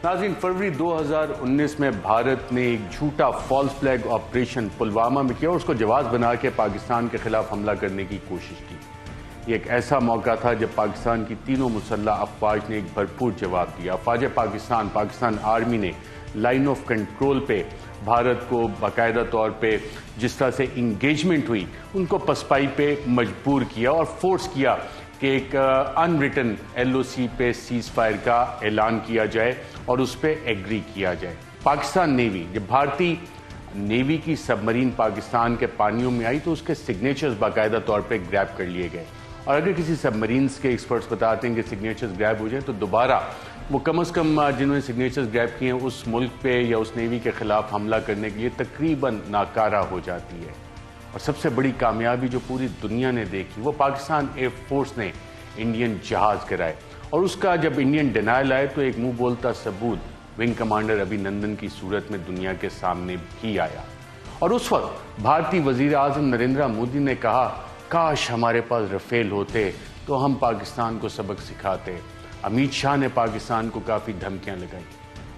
ناظرین، فروری 2019 میں بھارت نے ایک جھوٹا فالس فلیگ آپریشن پلوامہ میں کیا اور اس کو جواز بنا کے پاکستان کے خلاف حملہ کرنے کی کوشش کی۔ یہ ایک ایسا موقع تھا جب پاکستان کی تینوں مسلح افواج نے ایک بھرپور جواب دیا۔ افواج پاکستان آرمی نے لائن آف کنٹرول پہ بھارت کو باقاعدہ طور پہ جس طرح سے انگیجمنٹ ہوئی ان کو پسپائی پہ مجبور کیا اور فورس کیا کہ ایک ان ریٹن LOC پہ سیز فائر کا اعلان کیا جائے اور اس پہ ایگری کیا جائے۔ پاکستان نیوی، جب بھارتی نیوی کی سب مرین پاکستان کے پانیوں میں آئی تو اس کے سگنیچرز باقاعدہ طور پہ گریب کر لیے گئے، اور اگر کسی سب مرینز کے ایکسپرٹس بتاتے ہیں کہ سگنیچرز گریب ہو جائیں تو دوبارہ وہ کم از کم جنہوں نے سگنیچرز گریب کیے ہیں اس ملک پہ یا اس نیوی کے خلاف حملہ کرنے کے لیے تقریباً ناکارہ ہو جاتی ہے۔ اور سب سے بڑی کامیابی جو پوری دنیا نے دیکھی وہ پاکستان ایئر فورس نے انڈین جہاز گرائے، اور اس کا جب انڈین ڈینائل آئے تو ایک منہ بولتا ثبوت ونگ کمانڈر ابھی نندن کی صورت میں دنیا کے سامنے بھی آیا۔ اور اس وقت بھارتی وزیر اعظم نریندر مودی نے کہا کاش ہمارے پاس رفیل ہوتے تو ہم پاکستان کو سبق سکھاتے۔ امیت شاہ نے پاکستان کو کافی دھمکیاں لگائیں۔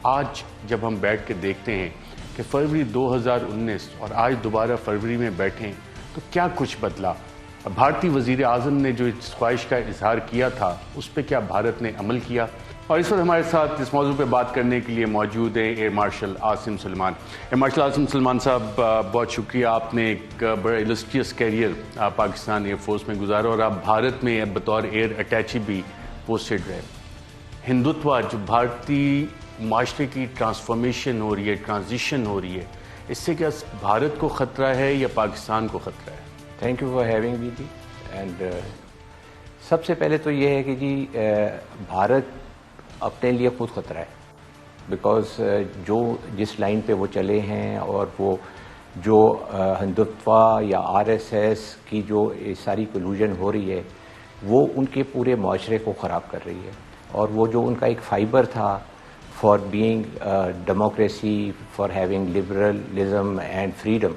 آج جب ہم بیٹھ کے دیکھتے ہیں کہ فروری 2019 اور آج دوبارہ فروری میں بیٹھیں تو کیا کچھ بدلا؟ بھارتی وزیر اعظم نے جو اس خواہش کا اظہار کیا تھا اس پہ کیا بھارت نے عمل کیا؟ اور اس وقت ہمارے ساتھ اس موضوع پہ بات کرنے کے لیے موجود ہیں ایئر مارشل عاصم سلیمان۔ ایئر مارشل عاصم سلیمان صاحب، بہت شکریہ، آپ نے ایک بڑا السٹریس کیریئر پاکستان ایئر فورس میں گزارا اور آپ بھارت میں بطور ایئر اٹیچی بھی پوسٹڈ رہے۔ ہندوتوا جو بھارتی معاشرے کی ٹرانسفارمیشن ہو رہی ہے، ٹرانزیشن ہو رہی ہے، اس سے کیا بھارت کو خطرہ ہے یا پاکستان کو خطرہ ہے؟ Thank you for having me جی۔ اینڈ سب سے پہلے تو یہ ہے کہ جی بھارت اپنے لیے خود خطرہ ہے، بیکاز جس لائن پہ وہ چلے ہیں اور وہ جو ہندوتوا یا RSS کی جو ساری کلوژن ہو رہی ہے وہ ان کے پورے معاشرے کو خراب کر رہی ہے، اور وہ جو ان کا ایک فائبر تھا for being democracy, for having liberalism and freedom,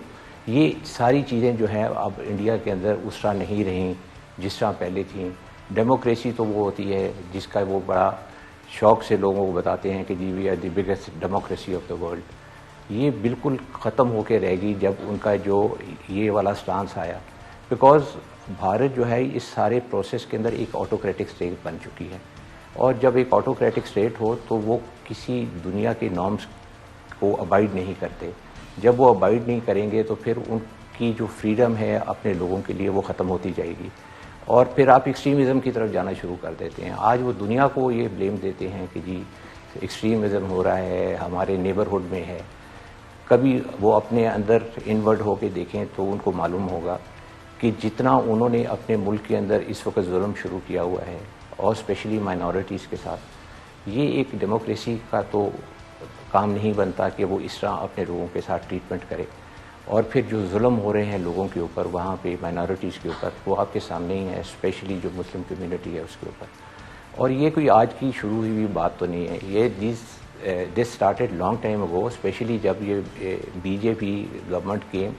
یہ ساری چیزیں جو ہیں اب انڈیا کے اندر اس طرح نہیں رہیں جس طرح پہلے تھیں۔ ڈیموکریسی تو وہ ہوتی ہے جس کا وہ بڑا شوق سے لوگوں کو بتاتے ہیں کہ جی we are the biggest democracy of the world, یہ بالکل ختم ہو کے رہے گی جب ان کا جو یہ والا سٹانس آیا، بیکاز بھارت جو ہے اس سارے پروسیس کے اندر ایک آٹوکریٹک اسٹیٹ بن چکی ہے، اور جب ایک آٹوکریٹک اسٹیٹ ہو تو وہ کسی دنیا کے نارمز کو ابائڈ نہیں کرتے۔ جب وہ ابائڈ نہیں کریں گے تو پھر ان کی جو فریڈم ہے اپنے لوگوں کے لیے وہ ختم ہوتی جائے گی، اور پھر آپ ایکسٹریمزم کی طرف جانا شروع کر دیتے ہیں۔ آج وہ دنیا کو یہ بلیم دیتے ہیں کہ جی ایکسٹریمزم ہو رہا ہے، ہمارے نیبرہڈ میں ہے۔ کبھی وہ اپنے اندر انورڈ ہو کے دیکھیں تو ان کو معلوم ہوگا کہ جتنا انہوں نے اپنے ملک کے اندر اس وقت ظلم شروع کیا ہوا ہے، اور اسپیشلی مائنورٹیز کے ساتھ، یہ ایک ڈیموکریسی کا تو کام نہیں بنتا کہ وہ اس طرح اپنے لوگوں کے ساتھ ٹریٹمنٹ کرے، اور پھر جو ظلم ہو رہے ہیں لوگوں کے اوپر وہاں پہ مائنورٹیز کے اوپر وہ آپ کے سامنے ہی ہے، اسپیشلی جو مسلم کمیونٹی ہے اس کے اوپر۔ اور یہ کوئی آج کی شروع ہوئی بات تو نہیں ہے، یہ this started long time ago, especially جب یہ BJP گورنمنٹ کیم،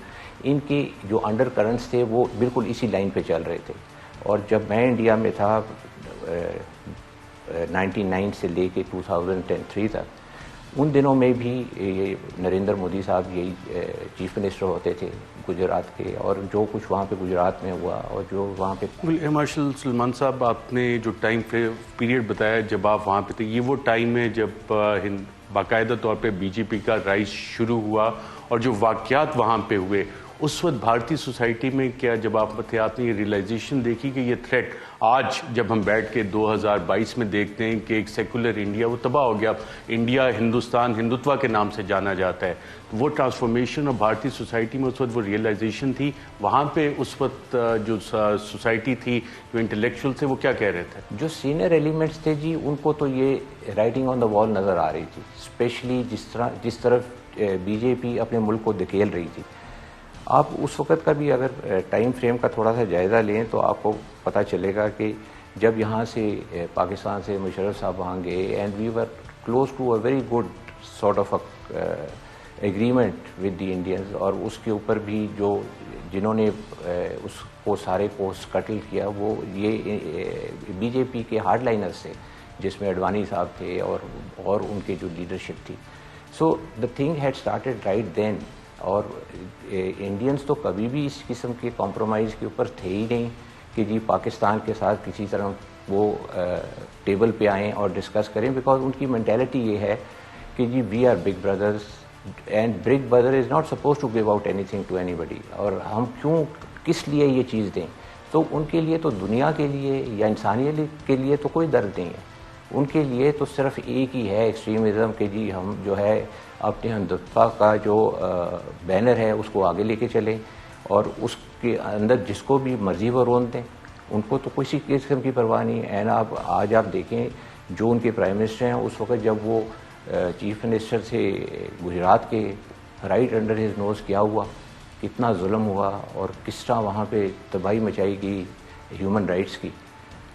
ان کے جو انڈر کرنٹس تھے وہ بالکل اسی لائن پہ چل رہے تھے۔ اور جب میں انڈیا میں تھا 99 سے لے کے 2003 تک، ان دنوں میں بھی یہ نریندر مودی صاحب یہی چیف منسٹر ہوتے تھے گجرات کے، اور جو کچھ وہاں پہ گجرات میں ہوا اور جو وہاں پہ ایئر مارشل سلیمان صاحب، آپ نے جو ٹائم پیریڈ بتایا جب آپ وہاں پہ تھے، یہ وہ ٹائم ہے جب باقاعدہ طور پہ BJP کا رائز شروع ہوا، اور جو واقعات وہاں پہ ہوئے اس وقت بھارتی سوسائٹی میں کیا جب آپ تھے آپ نے یہ ریئلائزیشن دیکھی کہ یہ تھریٹ آج جب ہم بیٹھ کے 2022 میں دیکھتے ہیں کہ ایک سیکولر انڈیا وہ تباہ ہو گیا، انڈیا ہندوستان ہندوتوا کے نام سے جانا جاتا ہے، وہ ٹرانسفارمیشن اور بھارتی سوسائٹی میں اس وقت وہ ریئلائزیشن تھی وہاں پہ اس وقت جو سوسائٹی تھی، جو انٹلیکچوئل تھے، وہ کیا کہہ رہے تھے؟ جو سینئر ایلیمنٹس تھے جی ان کو تو یہ رائٹنگ آن دا وال نظر آ رہی تھی، اسپیشلی جس طرف BJP اپنے ملک کو دھکیل رہی تھی۔ آپ اس وقت کا بھی اگر ٹائم فریم کا تھوڑا سا جائزہ لیں تو آپ کو پتہ چلے گا کہ جب یہاں سے پاکستان سے مشرف صاحب وہاں گئے، and we were close to a very good sort of agreement with the Indians, اور اس کے اوپر بھی جنہوں نے اس کو سارے کو سکٹل کیا وہ یہ BJP کے ہارڈ لائنرز تھے، جس میں اڈوانی صاحب تھے اور ان کے جو لیڈرشپ تھی. So the thing had started right then. اور انڈینس تو کبھی بھی اس قسم کے کمپرومائز کے اوپر تھے ہی نہیں کہ جی پاکستان کے ساتھ کسی طرح وہ ٹیبل پہ آئیں اور ڈسکس کریں, بیکاز ان کی مینٹیلٹی یہ ہے کہ جی we are big brothers and big brother is not supposed to give out anything to anybody, اور ہم کیوں کس لیے یہ چیز دیں. تو ان کے لیے تو دنیا کے لیے یا انسانیت کے لیے تو کوئی درد نہیں ہے, ان کے لیے تو صرف ایک ہی ہے ایکسٹریمزم کہ جی ہم جو ہے اپنے ہندوتوا کا جو بینر ہے اس کو آگے لے کے چلیں, اور اس کے اندر جس کو بھی مرضی وہ رون دیں, ان کو تو کسی قسم کی پرواہ نہیں ہے. اینڈ آج آپ دیکھیں جو ان کے پرائم منسٹر ہیں, اس وقت جب وہ چیف منسٹر سے گجرات کے, رائٹ انڈر ہز نوز کیا ہوا, کتنا ظلم ہوا اور کس طرح وہاں پہ تباہی مچائی گئی ہیومن رائٹس کی.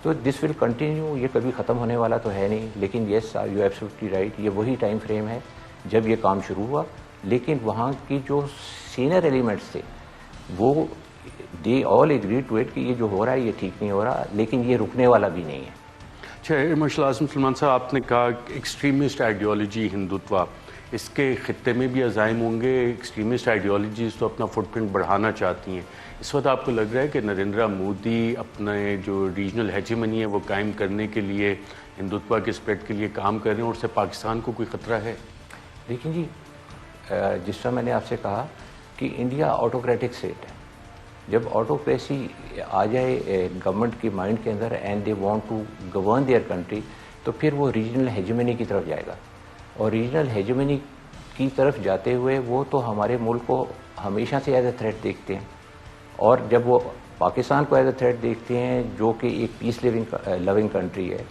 تو دس ول کنٹینیو, یہ کبھی ختم ہونے والا تو ہے نہیں. لیکن یس یو ایبسلیٹلی رائٹ, یہ وہی ٹائم فریم ہے جب یہ کام شروع ہوا. لیکن وہاں کی جو سینئر ایلیمنٹس تھے وہ دے آل ایگری ٹو اٹ کہ یہ جو ہو رہا ہے یہ ٹھیک نہیں ہو رہا, لیکن یہ رکنے والا بھی نہیں ہے. اچھا مارشل اعظم سلمان صاحب, آپ نے کہا ایکسٹریمسٹ آئیڈیالوجی ہندوتوا, اس کے خطے میں بھی عزائم ہوں گے. ایکسٹریمسٹ آئیڈیالوجیز تو اپنا فٹ پرنٹ بڑھانا چاہتی ہیں. اس وقت آپ کو لگ رہا ہے کہ نریندر مودی اپنے جو ریجنل ہیجمنی ہے وہ قائم کرنے کے لیے ہندوتوا کے اسپریڈ کے لیے کام کر رہے ہیں, اور اس سے پاکستان کو کوئی خطرہ ہے؟ دیکھیں جی, جس طرح میں نے آپ سے کہا کہ انڈیا آٹوکریٹک اسٹیٹ ہے. جب آٹوکریسی آ جائے گورنمنٹ کی مائنڈ کے اندر and they want to govern their country, تو پھر وہ ریجنل ہیجمنی کی طرف جائے گا. اور ریجنل ہیجمنی کی طرف جاتے ہوئے وہ تو ہمارے ملک کو ہمیشہ سے ایز اے تھریٹ دیکھتے ہیں, اور جب وہ پاکستان کو ایز اے تھریٹ دیکھتے ہیں جو کہ ایک پیس لونگ کنٹری ہے,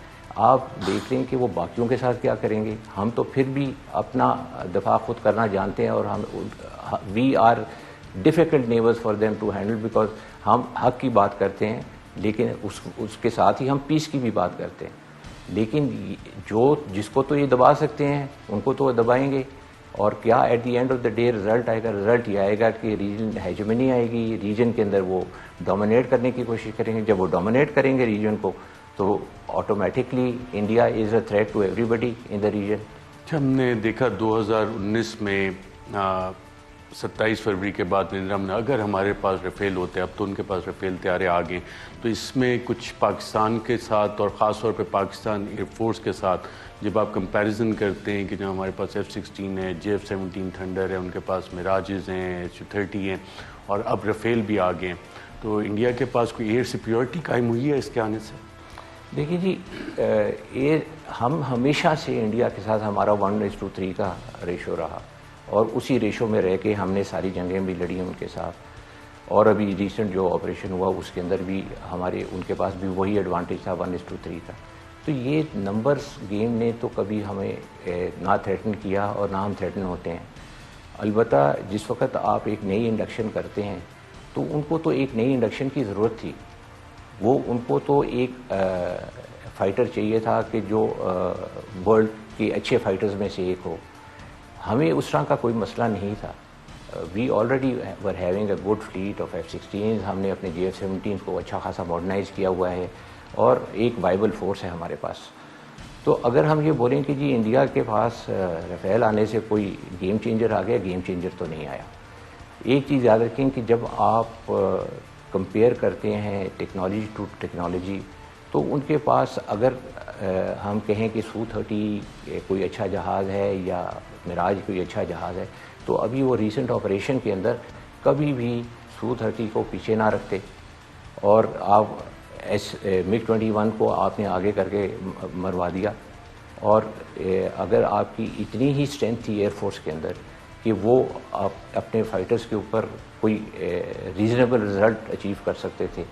آپ دیکھ لیں کہ وہ باقیوں کے ساتھ کیا کریں گے. ہم تو پھر بھی اپنا دفاع خود کرنا جانتے ہیں, اور ہم we are difficult neighbours for them to handle, because ہم حق کی بات کرتے ہیں لیکن اس کے ساتھ ہی ہم پیس کی بھی بات کرتے ہیں. لیکن جس کو تو یہ دبا سکتے ہیں ان کو تو وہ دبائیں گے. اور کیا at the end of the day result آئے گا؟ رزلٹ یہ آئے گا کہ ریجن ہیجمنی آئے گی, ریجن کے اندر وہ ڈومینیٹ کرنے کی کوشش کریں گے. جب وہ ڈومینیٹ کریں گے ریجن کو, تو automatically India is a threat to everybody in the region. ہم نے دیکھا 2019 میں 27 فروری کے بعد نریندر نے اگر ہمارے پاس رفیل ہوتے, اب تو ان کے پاس رفیل طیارے آ گئے, تو اس میں کچھ پاکستان کے ساتھ اور خاص طور پہ پاکستان ایئر فورس کے ساتھ جب آپ کمپیریزن کرتے ہیں کہ جو ہمارے پاس F-16 ہے, JF-17 تھنڈر ہے, ان کے پاس میراجز ہیں, Su-30 ہیں, اور اب رفیل بھی آ گئے ہیں, تو انڈیا کے پاس کوئی ایئر سیکیورٹی قائم ہوئی ہے اس کے آنے سے؟ دیکھیے جی, ہم ہمیشہ سے انڈیا کے ساتھ ہمارا 1:3 کا ریشو رہا, اور اسی ریشو میں رہ کے ہم نے ساری جنگیں بھی لڑی ہیں ان کے ساتھ. اور ابھی ریسنٹ جو آپریشن ہوا اس کے اندر بھی ان کے پاس بھی وہی ایڈوانٹیج تھا 1:3 کا. تو یہ نمبرز گیم نے تو کبھی ہمیں نہ تھریٹن کیا اور نہ ہم تھریٹن ہوتے ہیں. البتہ جس وقت آپ ایک نئی انڈکشن کرتے ہیں تو ان کو تو ایک نئی انڈکشن کی ضرورت تھی. ان کو تو ایک فائٹر چاہیے تھا کہ جو ورلڈ کے اچھے فائٹرز میں سے ایک ہو. ہمیں اس طرح کا کوئی مسئلہ نہیں تھا. We already were having a good fleet of F-16. ہم نے اپنے JF-17 کو اچھا خاصا ماڈرنائز کیا ہوا ہے, اور ایک وائبل فورس ہے ہمارے پاس. تو اگر ہم یہ بولیں کہ جی انڈیا کے پاس رفیل آنے سے کوئی گیم چینجر آ گیا, گیم چینجر تو نہیں آیا. ایک چیز یاد رکھیں کہ جب آپ کمپیئر کرتے ہیں ٹیکنالوجی ٹو ٹیکنالوجی, تو ان کے پاس اگر ہم کہیں کہ Su-30 کوئی اچھا جہاز ہے یا میراج کوئی اچھا جہاز ہے, تو ابھی وہ ریسنٹ آپریشن کے اندر کبھی بھی Su-30 کو پیچھے نہ رکھتے, اور آپ MiG-21 کو آپ نے آگے کر کے مروا دیا. اور اگر آپ کی اتنی ہی اسٹرینتھ تھی ایئر فورس کے اندر کہ وہ آپ اپنے فائٹرز کے اوپر کوئی ریزنیبل رزلٹ اچیو کر سکتے تھے,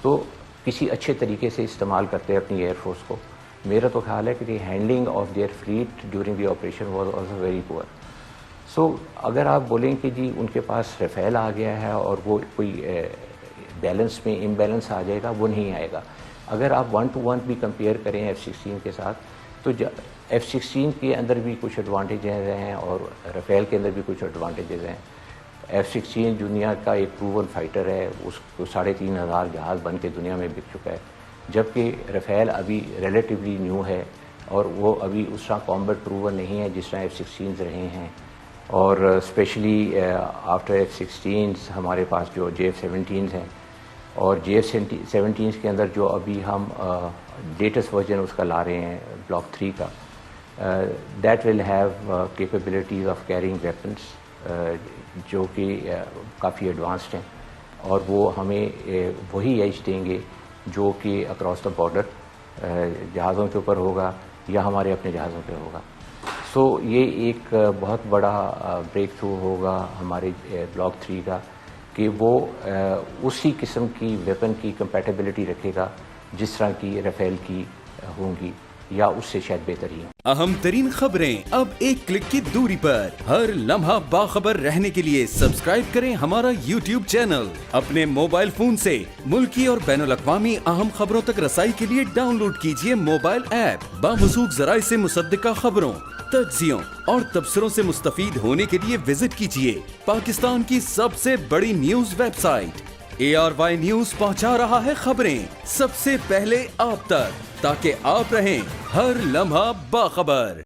تو کسی اچھے طریقے سے استعمال کرتے اپنی ایئر فورس کو. میرا تو خیال ہے کہ the handling of their fleet during the operation was also very poor. So اگر آپ بولیں کہ جی ان کے پاس رفیل آ گیا ہے اور وہ کوئی بیلنس میں امبیلنس آ جائے گا, وہ نہیں آئے گا. اگر آپ 1:1 بھی کمپیئر کریں F-16 کے ساتھ, تو F-16 کے اندر بھی کچھ ایڈوانٹیجز ہیں اور رفیل کے اندر بھی کچھ ایڈوانٹیجز ہیں. F-16 دنیا کا ایک پروون فائٹر ہے, اس کو 3,500 جہاز بن کے دنیا میں بک چکا ہے, جبکہ رفیل ابھی ریلیٹیولی نیو ہے. اور وہ ابھی اس طرح کامبیٹ پروور نہیں ہے جس طرح F-16 رہے ہیں. اور اسپیشلی آفٹر F-16 ہمارے پاس جو JF-17 ہیں, اور JF-17 کے اندر جو ابھی ہم لیٹسٹ ورژن اس کا لا رہے ہیں بلاک 3 کا, that will have capabilities of carrying weapons جو کہ کافی ایڈوانسڈ ہیں, اور وہ ہمیں وہی ایج دیں گے جو کہ اکراس دا بارڈر جہازوں کے اوپر ہوگا یا ہمارے اپنے جہازوں پہ ہوگا. سو یہ ایک بہت بڑا بریک تھرو ہوگا ہمارے بلاک 3 کا, کہ وہ اسی قسم کی ویپن کی کمپیٹیبلٹی رکھے گا جس طرح کی رافیل کی ہوں گی یا اس سے شاید بہترین. اہم ترین خبریں اب ایک کلک کی دوری پر. ہر لمحہ باخبر رہنے کے لیے سبسکرائب کریں ہمارا YouTube چینل. اپنے موبائل فون سے ملکی اور بین الاقوامی اہم خبروں تک رسائی کے لیے ڈاؤن لوڈ کیجیے موبائل ایپ. باموثوق ذرائع سے مصدقہ خبروں, تجزیوں اور تبصروں سے مستفید ہونے کے لیے وزٹ کیجیے پاکستان کی سب سے بڑی news website. ARY news پہنچا رہا ہے خبریں سب سے پہلے آپ تک, تاکہ آپ رہیں ہر لمحہ باخبر.